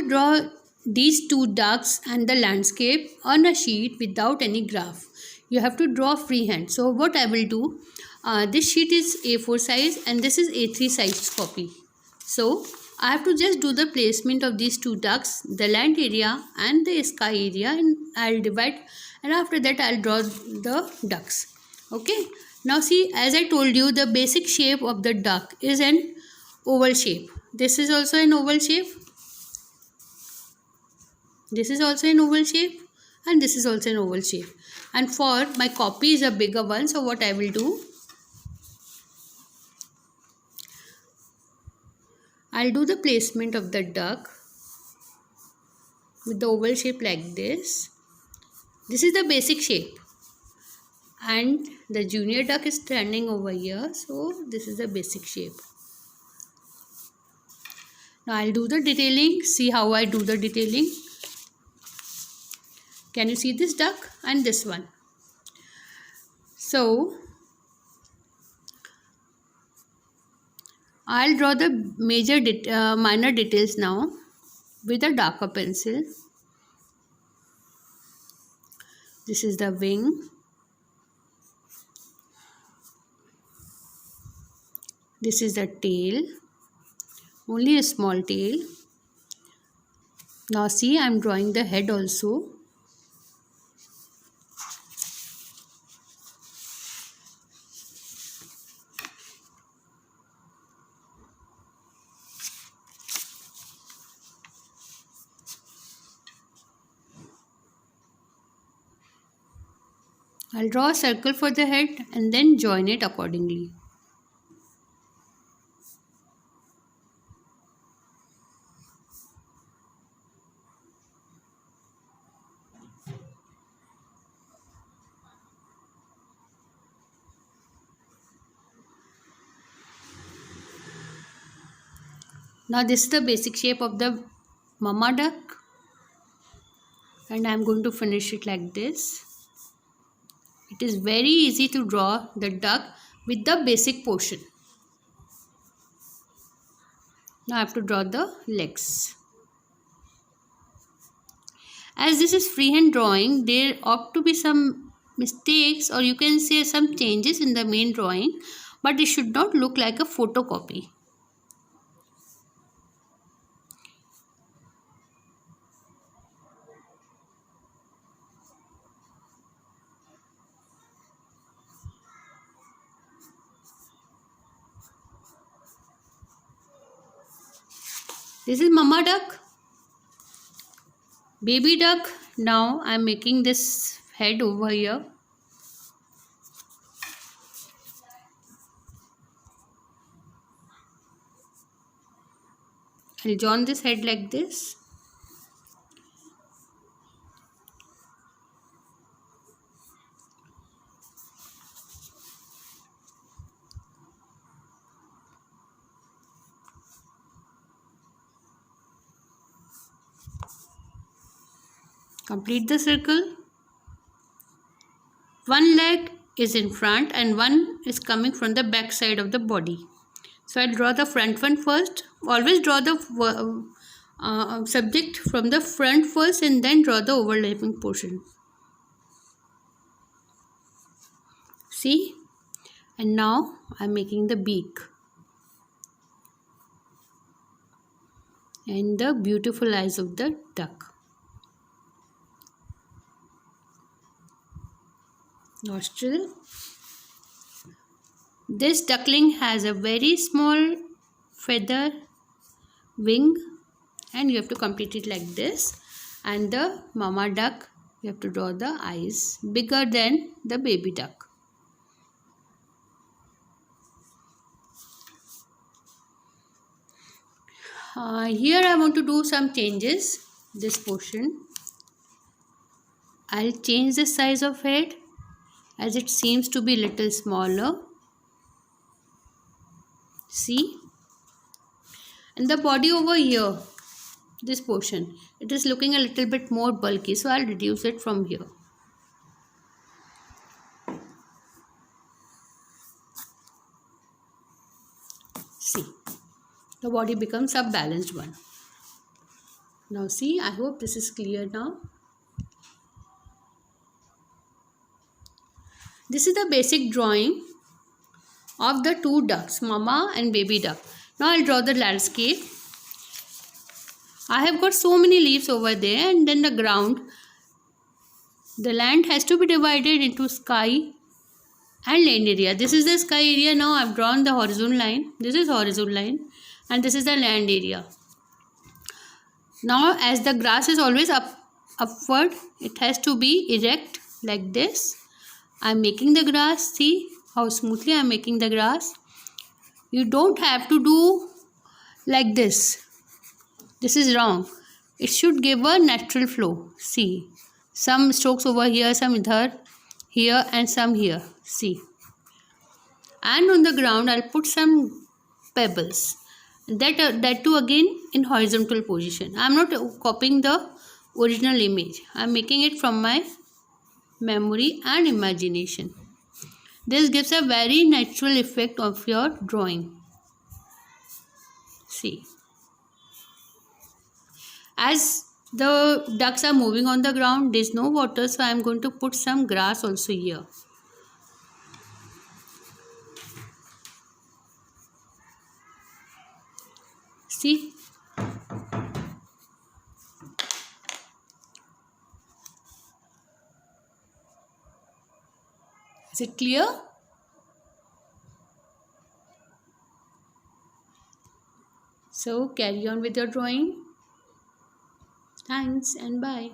to draw these two ducks and the landscape on a sheet without any graph. You have to draw freehand. So what I will do, this sheet is A4 size and this is A3 size copy. So I have to just do the placement of these two ducks, the land area and the sky area, and I'll divide, and after that I'll draw the ducks. Okay. Now see, as I told you, the basic shape of the duck is an oval shape. This is also an oval shape. This is also an oval shape, and this is also an oval shape. And for my copy is a bigger one, so what I will do, I'll do the placement of the duck with the oval shape like this. This is the basic shape, and the junior duck is standing over here, so this is the basic shape. Now I'll do the detailing. See how I do the detailing. Can you see this duck and this one? So I'll draw the minor details now with a darker pencil. This is the wing. This is the tail. Only a small tail. Now see, I'm drawing the head also. I'll draw a circle for the head and then join it accordingly. Now this is the basic shape of the mama duck, and I'm going to finish it like this. It is very easy to draw the duck with the basic portion. Now I have to draw the legs. As this is freehand drawing, there ought to be some mistakes, or you can say some changes in the main drawing, but it should not look like a photocopy. This is mama duck, baby duck. Now I am making this head over here. I'll join this head like this. Complete the circle. One leg is in front and one is coming from the back side of the body. So I'll draw the front one first. Always draw the subject from the front first and then draw the overlapping portion. See? And now I'm making the beak and the beautiful eyes of the duck. Nostril. This duckling has a very small feather wing, and you have to complete it like this. And the mama duck, you have to draw the eyes bigger than the baby duck. Here I want to do some changes. This portion, I'll change the size of head, as it seems to be little smaller. See? And the body over here, this portion, it is looking a little bit more bulky, so I'll reduce it from here. See, the body becomes a balanced one. Now see, I hope this is clear now. This is the basic drawing of the two ducks, mama and baby duck. Now I'll draw the landscape. I have got so many leaves over there, and then the ground. The land has to be divided into sky and land area. This is the sky area. Now I've drawn the horizon line. This is horizon line, and this is the land area. Now as the grass is always upward, it has to be erect like this. I'm making the grass. See how smoothly I'm making the grass. You don't have to do like this. This is wrong. It should give a natural flow. See, some strokes over here, some here and some here. See. And on the ground I'll put some pebbles. That too again in horizontal position. I'm not copying the original image. I'm making it from my memory and imagination. This gives a very natural effect of your drawing. See. As the ducks are moving on the ground, there is no water, so I am going to put some grass also here. See? Is it clear? So carry on with your drawing. Thanks and bye.